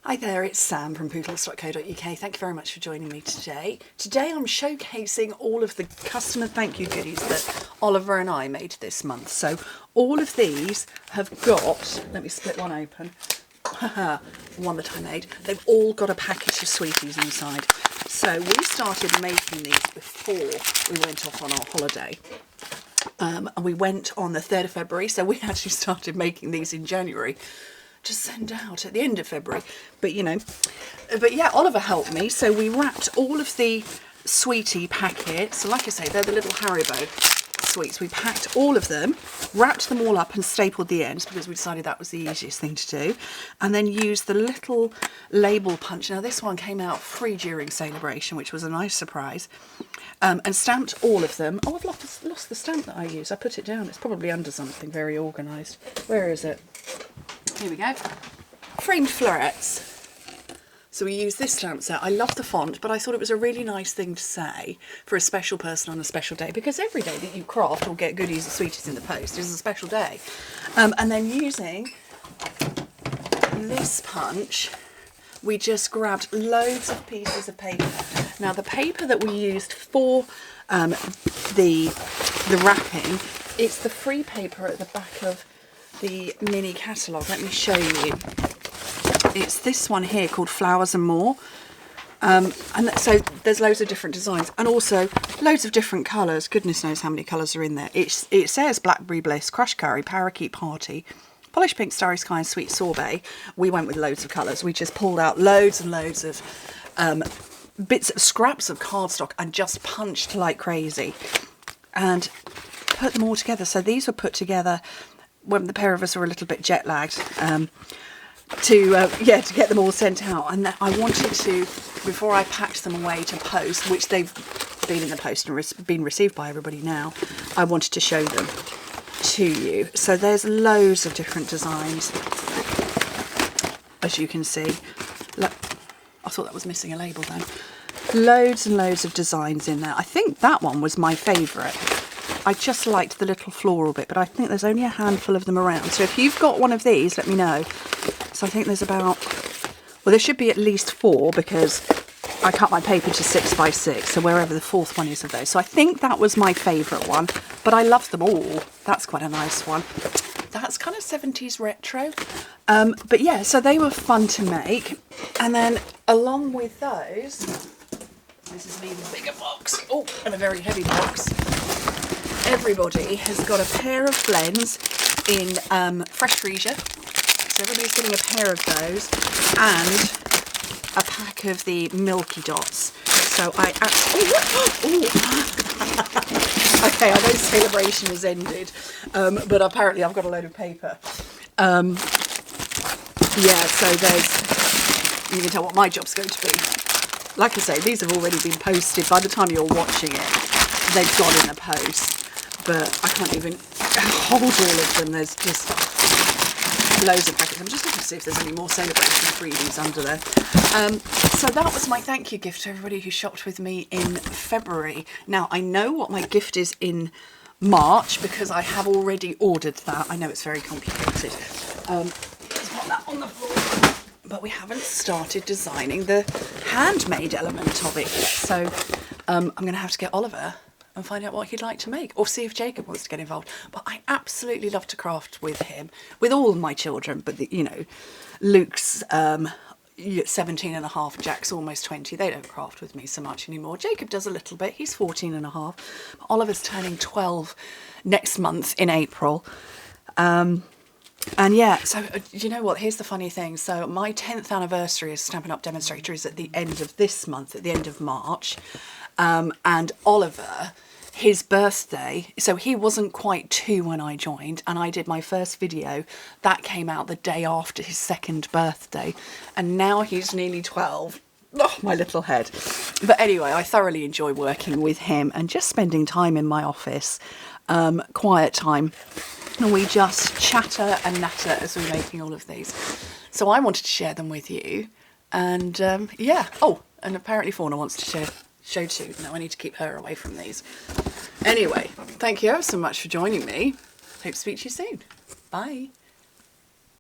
Hi there, it's Sam from Pootles.co.uk. Thank you very much for joining me today. Today I'm showcasing all of the customer thank you goodies that Oliver and I made this month. So all of these have got, let me split one open, one that I made, they've all got a package of sweeties inside. So we started making these before we went off on our holiday. And we went on the 3rd of February, so we actually started making these in January to send out at the end of February. But yeah, Oliver helped me, so we wrapped all of the sweetie packets. So like I say, they're the little Haribo sweets. We packed all of them, wrapped them all up and stapled the ends because we decided that was the easiest thing to do, and then used the little label punch. Now this one came out free during Celebration, which was a nice surprise, and stamped all of them. Oh, I've lost the stamp that I used. I put it down. It's probably under something very organised. Where is it? Here we go. Framed florets. So we use this stamp set. I love the font, but I thought it was a really nice thing to say for a special person on a special day, because every day that you craft or get goodies or sweeties in the post is a special day. And then using this punch, we just grabbed loads of pieces of paper. Now the paper that we used for the wrapping, it's the free paper at the back of the mini catalogue. Let me show you. It's this one here called Flowers and More, and so there's loads of different designs and also loads of different colours. Goodness knows how many colours are in there. It says Blackberry Bliss, Crush Curry, Parakeet Party, Polished Pink, Starry Sky and Sweet Sorbet. We went with loads of colours. We just pulled out loads and loads of scraps of cardstock and just punched like crazy and put them all together. So these were put together when the pair of us were a little bit jet lagged, to get them all sent out. And I wanted to, before I packed them away to post, which they've been in the post and been received by everybody now, I wanted to show them to you. So there's loads of different designs, as you can see. Look, I thought that was missing a label then. Loads and loads of designs in there. I think that one was my favourite. I just liked the little floral bit, but I think there's only a handful of them around. So if you've got one of these, let me know. So I think there's about, well, there should be at least 4 because I cut my paper to 6 by 6, so wherever the 4th one is of those. So I think that was my favourite one, but I love them all. That's quite a nice one. That's kind of 70s retro. But yeah, so they were fun to make. And then along with those, this is an even bigger box. Oh, and a very heavy box. Everybody has got a pair of blends in fresh freesia. So everybody's getting a pair of those and a pack of the Milky Dots. So I actually... Okay, I know Celebration has ended, but apparently I've got a load of paper. Yeah, so there's... You can tell what my job's going to be. Like I say, these have already been posted. By the time you're watching it, they've gone in the post. But I can't even hold all of them. There's just loads of packets. I'm just looking to see if there's any more Celebration freebies under there. So that was my thank you gift to everybody who shopped with me in February. Now, I know what my gift is in March because I have already ordered that. I know it's very complicated. Let's put that on the floor. But we haven't started designing the handmade element of it. So I'm going to have to get Oliver and find out what he'd like to make, or see if Jacob wants to get involved. But I absolutely love to craft with him, with all of my children, but Luke's 17 and a half, Jack's almost 20. They don't craft with me so much anymore. Jacob does a little bit, he's 14 and a half. Oliver's turning 12 next month in April. And yeah, so you know what, here's the funny thing. So my 10th anniversary as Stampin' Up! Demonstrator is at the end of this month, at the end of March. And Oliver, his birthday, so he wasn't quite 2 when I joined, and I did my first video. That came out the day after his 2nd birthday, and now he's nearly 12. Oh, my little head. But anyway, I thoroughly enjoy working with him and just spending time in my office, quiet time. And we just chatter and natter as we're making all of these. So I wanted to share them with you. And yeah, oh, and apparently Fauna wants to show too. No, I need to keep her away from these. Anyway, thank you ever so much for joining me. Hope to speak to you soon. Bye.